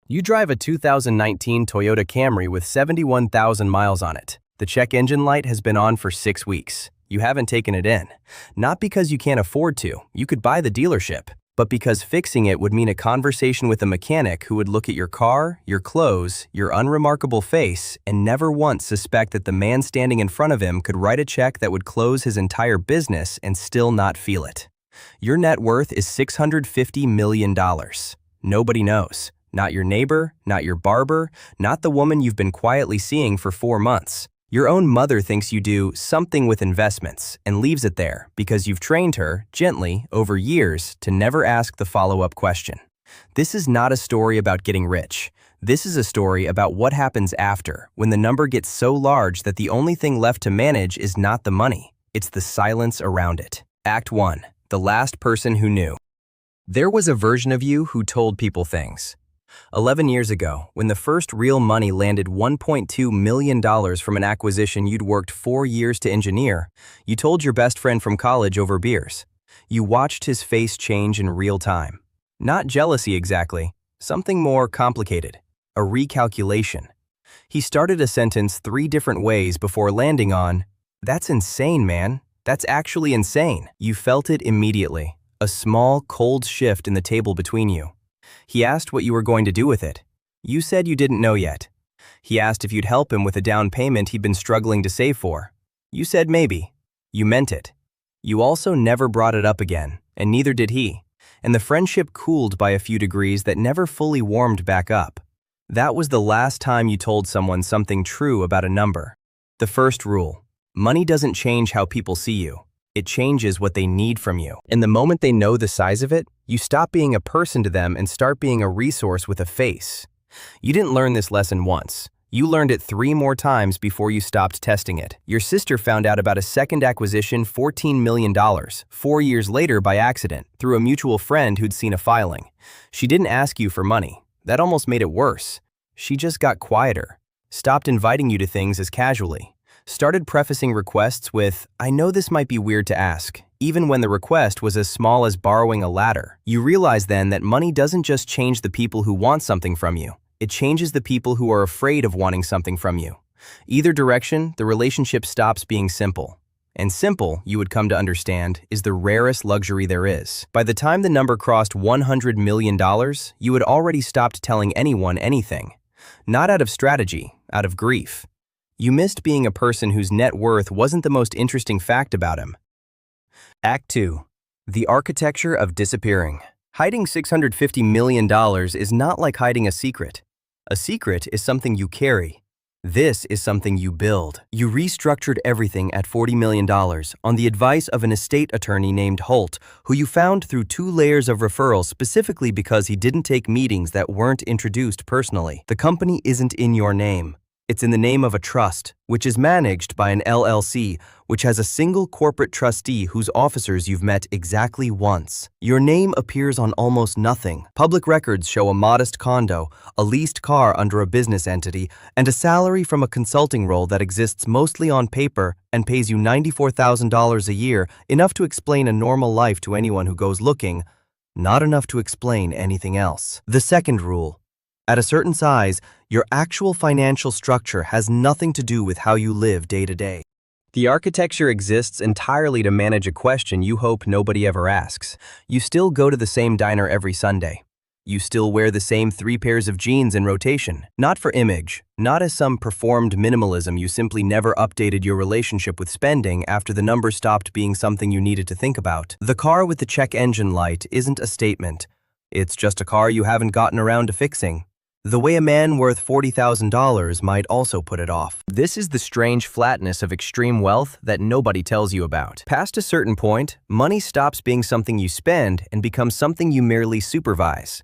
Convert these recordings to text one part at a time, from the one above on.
You drive a 2019 Toyota Camry with 71,000 miles on it. The check engine light has been on for 6 weeks. You haven't taken it in. Not because you can't afford to, you could buy the dealership, but because fixing it would mean a conversation with a mechanic who would look at your car, your clothes, your unremarkable face, and never once suspect that the man standing in front of him could write a check that would close his entire business and still not feel it. Your net worth is $650 million. Nobody knows. Not your neighbor, not your barber, not the woman you've been quietly seeing for 4 months. Your own mother thinks you do something with investments and leaves it there because you've trained her, gently, over years, to never ask the follow-up question. This is not a story about getting rich. This is a story about what happens after, when the number gets so large that the only thing left to manage is not the money, it's the silence around it. Act 1. The last person who knew. There was a version of you who told people things. 11 years ago, when the first real money landed $1.2 million from an acquisition you'd worked 4 years to engineer, you told your best friend from college over beers. You watched his face change in real time. Not jealousy exactly, something more complicated, a recalculation. He started a sentence 3 different ways before landing on, "That's insane, man. That's actually insane." You felt it immediately, a small, cold shift in the table between you. He asked what you were going to do with it. You said you didn't know yet. He asked if you'd help him with a down payment he'd been struggling to save for. You said maybe. You meant it. You also never brought it up again, and neither did he. And the friendship cooled by a few degrees that never fully warmed back up. That was the last time you told someone something true about a number. The first rule: money doesn't change how people see you. It changes what they need from you. And the moment they know the size of it, you stop being a person to them and start being a resource with a face. You didn't learn this lesson once. You learned it 3 more times before you stopped testing it. Your sister found out about a second acquisition, $14 million, 4 years later by accident, through a mutual friend who'd seen a filing. She didn't ask you for money. That almost made it worse. She just got quieter, stopped inviting you to things as casually. Started prefacing requests with, "I know this might be weird to ask," even when the request was as small as borrowing a ladder. You realize then that money doesn't just change the people who want something from you. It changes the people who are afraid of wanting something from you. Either direction, the relationship stops being simple. And simple, you would come to understand, is the rarest luxury there is. By the time the number crossed $100 million, you had already stopped telling anyone anything. Not out of strategy, out of grief. You missed being a person whose net worth wasn't the most interesting fact about him. Act 2. The architecture of disappearing. Hiding $650 million is not like hiding a secret. A secret is something you carry. This is something you build. You restructured everything at $40 million on the advice of an estate attorney named Holt, who you found through 2 layers of referrals specifically because he didn't take meetings that weren't introduced personally. The company isn't in your name. It's in the name of a trust, which is managed by an LLC, which has a single corporate trustee whose officers you've met exactly once. Your name appears on almost nothing. Public records show a modest condo, a leased car under a business entity, and a salary from a consulting role that exists mostly on paper and pays you $94,000 a year, enough to explain a normal life to anyone who goes looking, not enough to explain anything else. The second rule: at a certain size, your actual financial structure has nothing to do with how you live day to day. The architecture exists entirely to manage a question you hope nobody ever asks. You still go to the same diner every Sunday. You still wear the same 3 pairs of jeans in rotation. Not for image, not as some performed minimalism. You simply never updated your relationship with spending after the number stopped being something you needed to think about. The car with the check engine light isn't a statement. It's just a car you haven't gotten around to fixing. The way a man worth $40,000 might also put it off. This is the strange flatness of extreme wealth that nobody tells you about. Past a certain point, money stops being something you spend and becomes something you merely supervise.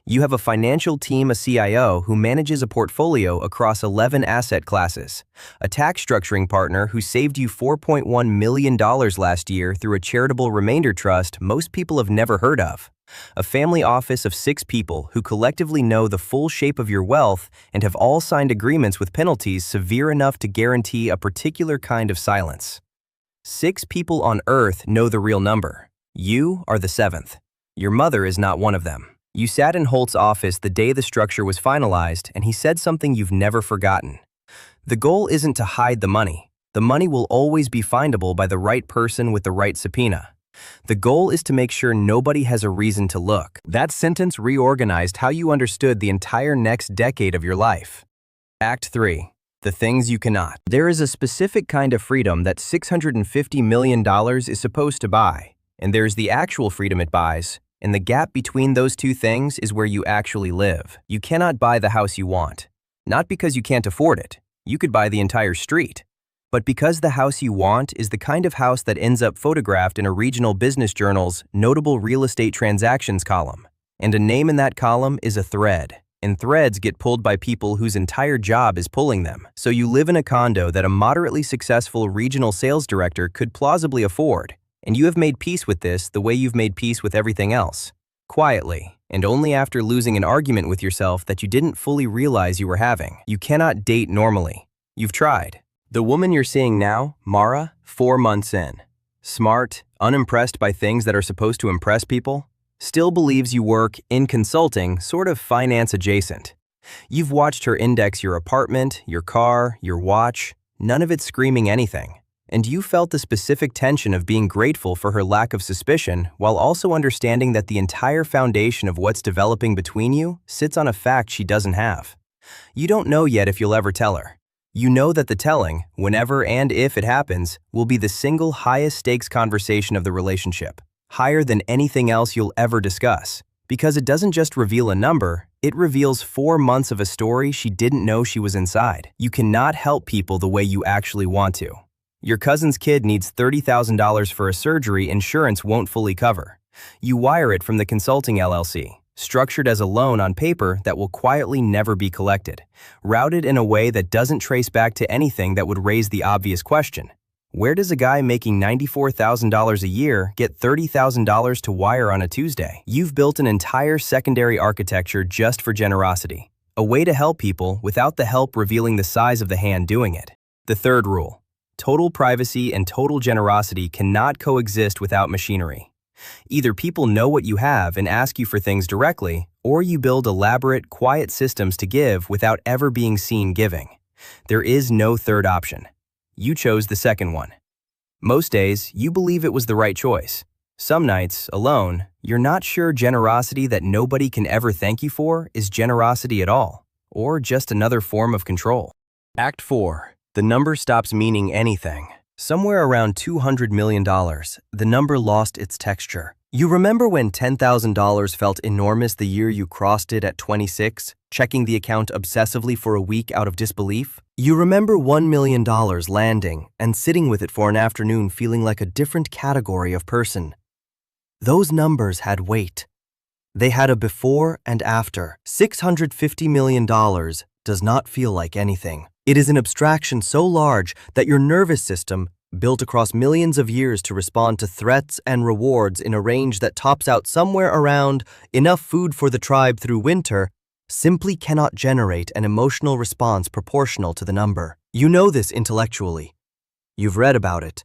You have a financial team, a CIO, who manages a portfolio across 11 asset classes, a tax structuring partner who saved you $4.1 million last year through a charitable remainder trust most people have never heard of, a family office of 6 people who collectively know the full shape of your wealth and have all signed agreements with penalties severe enough to guarantee a particular kind of silence. 6 people on Earth know the real number. You are the 7th. Your mother is not one of them. You sat in Holt's office the day the structure was finalized, and he said something you've never forgotten. The goal isn't to hide the money. The money will always be findable by the right person with the right subpoena. The goal is to make sure nobody has a reason to look. That sentence reorganized how you understood the entire next decade of your life. Act 3. The things you cannot. There is a specific kind of freedom that $650 million is supposed to buy, and there's the actual freedom it buys, and the gap between those two things is where you actually live. You cannot buy the house you want. Not because you can't afford it. You could buy the entire street. But because the house you want is the kind of house that ends up photographed in a regional business journal's notable real estate transactions column. And a name in that column is a thread. And threads get pulled by people whose entire job is pulling them. So you live in a condo that a moderately successful regional sales director could plausibly afford. And you have made peace with this the way you've made peace with everything else. Quietly, and only after losing an argument with yourself that you didn't fully realize you were having. You cannot date normally. You've tried. The woman you're seeing now, Mara, 4 months in. Smart, unimpressed by things that are supposed to impress people, still believes you work in consulting, sort of finance adjacent. You've watched her index your apartment, your car, your watch, none of it screaming anything. And you felt the specific tension of being grateful for her lack of suspicion while also understanding that the entire foundation of what's developing between you sits on a fact she doesn't have. You don't know yet if you'll ever tell her. You know that the telling, whenever and if it happens, will be the single highest stakes conversation of the relationship, higher than anything else you'll ever discuss. Because it doesn't just reveal a number, it reveals 4 months of a story she didn't know she was inside. You cannot help people the way you actually want to. Your cousin's kid needs $30,000 for a surgery insurance won't fully cover. You wire it from the consulting LLC, structured as a loan on paper that will quietly never be collected, routed in a way that doesn't trace back to anything that would raise the obvious question. Where does a guy making $94,000 a year get $30,000 to wire on a Tuesday? You've built an entire secondary architecture just for generosity, a way to help people without the help revealing the size of the hand doing it. The third rule: total privacy and total generosity cannot coexist without machinery. Either people know what you have and ask you for things directly, or you build elaborate, quiet systems to give without ever being seen giving. There is no third option. You chose the second one. Most days, you believe it was the right choice. Some nights, alone, you're not sure generosity that nobody can ever thank you for is generosity at all, or just another form of control. Act 4. The number stops meaning anything. Somewhere around $200 million, the number lost its texture. You remember when $10,000 felt enormous the year you crossed it at 26, checking the account obsessively for a week out of disbelief? You remember $1 million landing and sitting with it for an afternoon feeling like a different category of person. Those numbers had weight. They had a before and after. $650 million does not feel like anything. It is an abstraction so large that your nervous system, built across millions of years to respond to threats and rewards in a range that tops out somewhere around enough food for the tribe through winter, simply cannot generate an emotional response proportional to the number. You know this intellectually. You've read about it.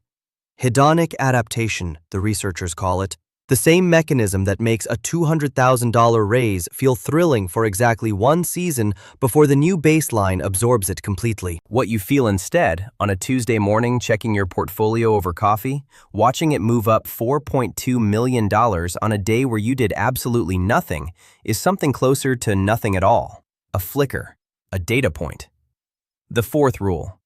Hedonic adaptation, the researchers call it. The same mechanism that makes a $200,000 raise feel thrilling for exactly 1 season before the new baseline absorbs it completely. What you feel instead, on a Tuesday morning checking your portfolio over coffee, watching it move up $4.2 million on a day where you did absolutely nothing, is something closer to nothing at all. A flicker, a data point. The fourth rule.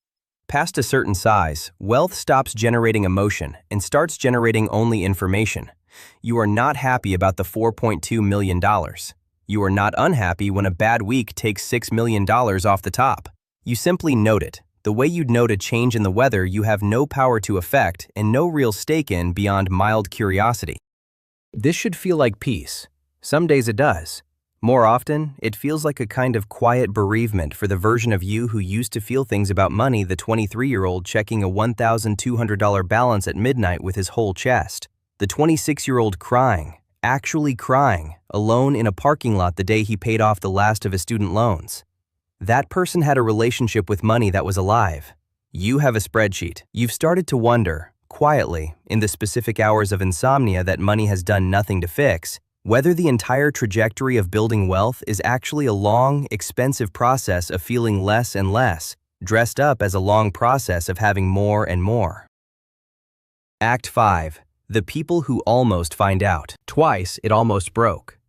Past a certain size, wealth stops generating emotion and starts generating only information. You are not happy about the $4.2 million. You are not unhappy when a bad week takes $6 million off the top. You simply note it, the way you'd note a change in the weather you have no power to affect and no real stake in beyond mild curiosity. This should feel like peace. Some days it does. More often, it feels like a kind of quiet bereavement for the version of you who used to feel things about money, the 23-year-old checking a $1,200 balance at midnight with his whole chest. The 26-year-old crying, actually crying, alone in a parking lot the day he paid off the last of his student loans. That person had a relationship with money that was alive. You have a spreadsheet. You've started to wonder, quietly, in the specific hours of insomnia that money has done nothing to fix, Whether the entire trajectory of building wealth is actually a long, expensive process of feeling less and less, dressed up as a long process of having more and more. Act 5. The people who almost find out. Twice, it almost broke.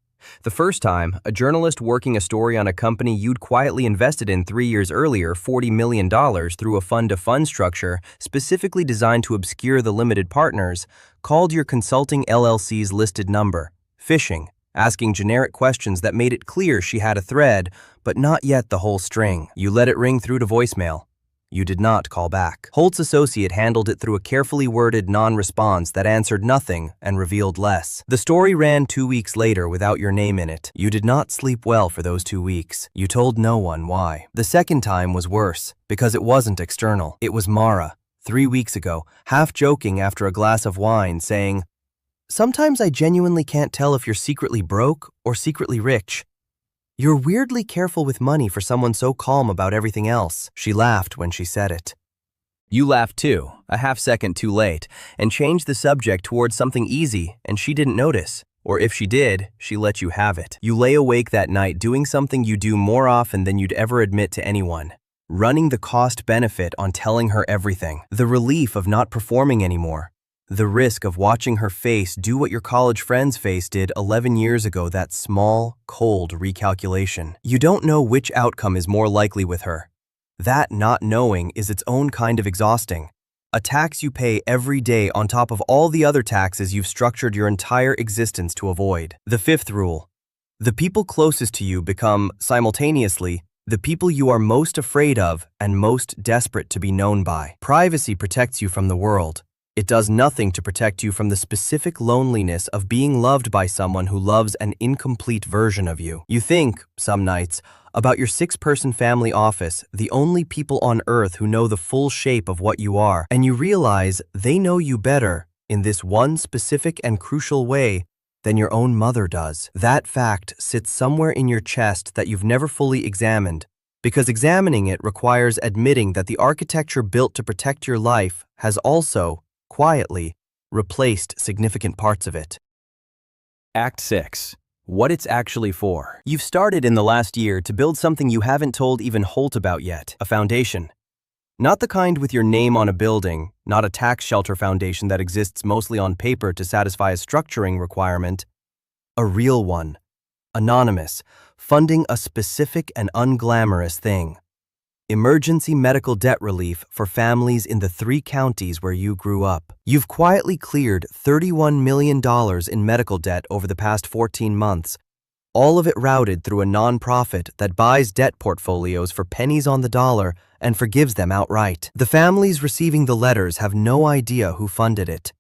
The first time, a journalist working a story on a company you'd quietly invested in 3 years earlier, $40 million through a fund-to-fund structure specifically designed to obscure the limited partners, called your consulting LLC's listed number, fishing, asking generic questions that made it clear she had a thread, but not yet the whole string. You let it ring through to voicemail. You did not call back. Holt's associate handled it through a carefully worded non-response that answered nothing and revealed less. The story ran 2 weeks later without your name in it. You did not sleep well for those 2 weeks. You told no one why. The second time was worse, because it wasn't external. It was Mara, 3 weeks ago, half joking after a glass of wine, saying, "Sometimes I genuinely can't tell if you're secretly broke or secretly rich. You're weirdly careful with money for someone so calm about everything else." She laughed when she said it. You laughed too, a half second too late, and changed the subject towards something easy, and she didn't notice. Or if she did, she let you have it. You lay awake that night doing something you do more often than you'd ever admit to anyone. Running the cost-benefit on telling her everything. The relief of not performing anymore. The risk of watching her face do what your college friend's face did 11 years ago, that small, cold recalculation. You don't know which outcome is more likely with her. That not knowing is its own kind of exhausting. A tax you pay every day on top of all the other taxes you've structured your entire existence to avoid. The fifth rule. The people closest to you become, simultaneously, the people you are most afraid of and most desperate to be known by. Privacy protects you from the world. It does nothing to protect you from the specific loneliness of being loved by someone who loves an incomplete version of you. You think, some nights, about your 6-person family office, the only people on earth who know the full shape of what you are, and you realize they know you better, in this one specific and crucial way, than your own mother does. That fact sits somewhere in your chest that you've never fully examined, because examining it requires admitting that the architecture built to protect your life has also, quietly, replaced significant parts of it. Act 6. What it's actually for. You've started in the last year to build something you haven't told even Holt about yet, a foundation. Not the kind with your name on a building, not a tax shelter foundation that exists mostly on paper to satisfy a structuring requirement. A real one. Anonymous, funding a specific and unglamorous thing. Emergency medical debt relief for families in the 3 counties where you grew up. You've quietly cleared $31 million in medical debt over the past 14 months, all of it routed through a nonprofit that buys debt portfolios for pennies on the dollar and forgives them outright. The families receiving the letters have no idea who funded it.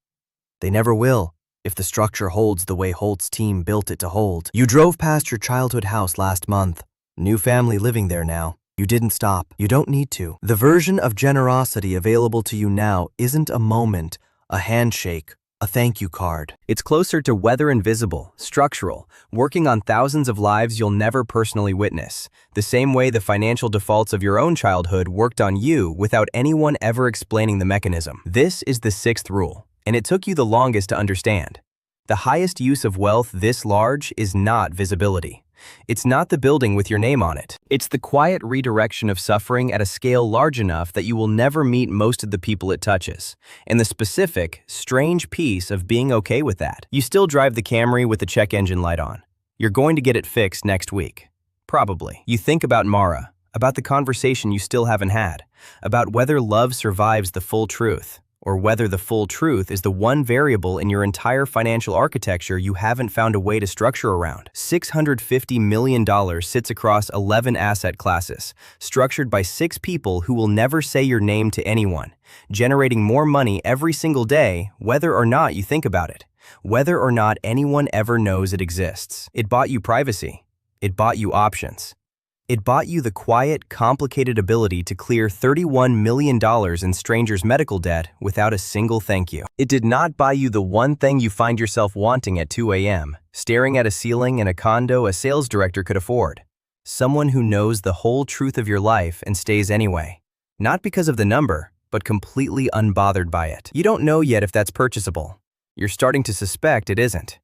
They never will, if the structure holds the way Holt's team built it to hold. You drove past your childhood house last month. New family living there now. You didn't stop. You don't need to. The version of generosity available to you now isn't a moment, a handshake, a thank you card. It's closer to weather invisible, structural, working on thousands of lives you'll never personally witness, the same way the financial defaults of your own childhood worked on you without anyone ever explaining the mechanism. This is the 6th rule, and it took you the longest to understand. The highest use of wealth this large is not visibility. It's not the building with your name on it. It's the quiet redirection of suffering at a scale large enough that you will never meet most of the people it touches, and the specific, strange piece of being okay with that. You still drive the Camry with the check engine light on. You're going to get it fixed next week. Probably. You think about Mara, about the conversation you still haven't had, about whether love survives the full truth, or whether the full truth is the one variable in your entire financial architecture you haven't found a way to structure around. $650 million sits across 11 asset classes, structured by 6 people who will never say your name to anyone, generating more money every single day, whether or not you think about it, whether or not anyone ever knows it exists. It bought you privacy. It bought you options. It bought you the quiet, complicated ability to clear $31 million in strangers' medical debt without a single thank you. It did not buy you the one thing you find yourself wanting at 2 a.m., staring at a ceiling in a condo a sales director could afford. Someone who knows the whole truth of your life and stays anyway. Not because of the number, but completely unbothered by it. You don't know yet if that's purchasable. You're starting to suspect it isn't.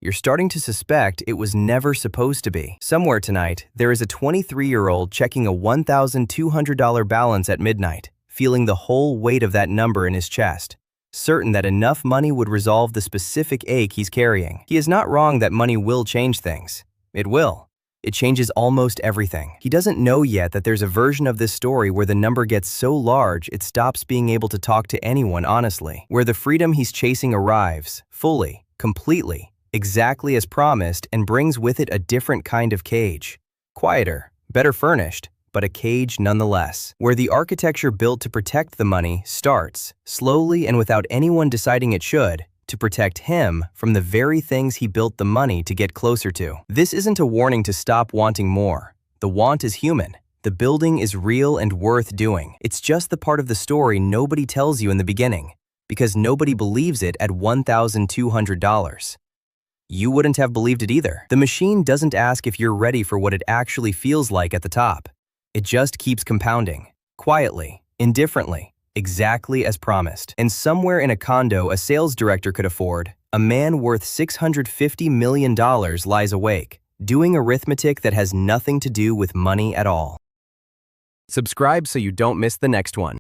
You're starting to suspect it was never supposed to be. Somewhere tonight, there is a 23-year-old checking a $1,200 balance at midnight, feeling the whole weight of that number in his chest, certain that enough money would resolve the specific ache he's carrying. He is not wrong that money will change things. It will. It changes almost everything. He doesn't know yet that there's a version of this story where the number gets so large it stops being able to talk to anyone honestly, where the freedom he's chasing arrives, fully, completely, exactly as promised, and brings with it a different kind of cage. Quieter, better furnished, but a cage nonetheless, where the architecture built to protect the money starts, slowly and without anyone deciding it should, to protect him from the very things he built the money to get closer to. This isn't a warning to stop wanting more. The want is human. The building is real and worth doing. It's just the part of the story nobody tells you in the beginning, because nobody believes it at $1,200. You wouldn't have believed it either. The machine doesn't ask if you're ready for what it actually feels like at the top. It just keeps compounding, quietly, indifferently, exactly as promised. And somewhere in a condo a sales director could afford, a man worth $650 million lies awake, doing arithmetic that has nothing to do with money at all. Subscribe so you don't miss the next one.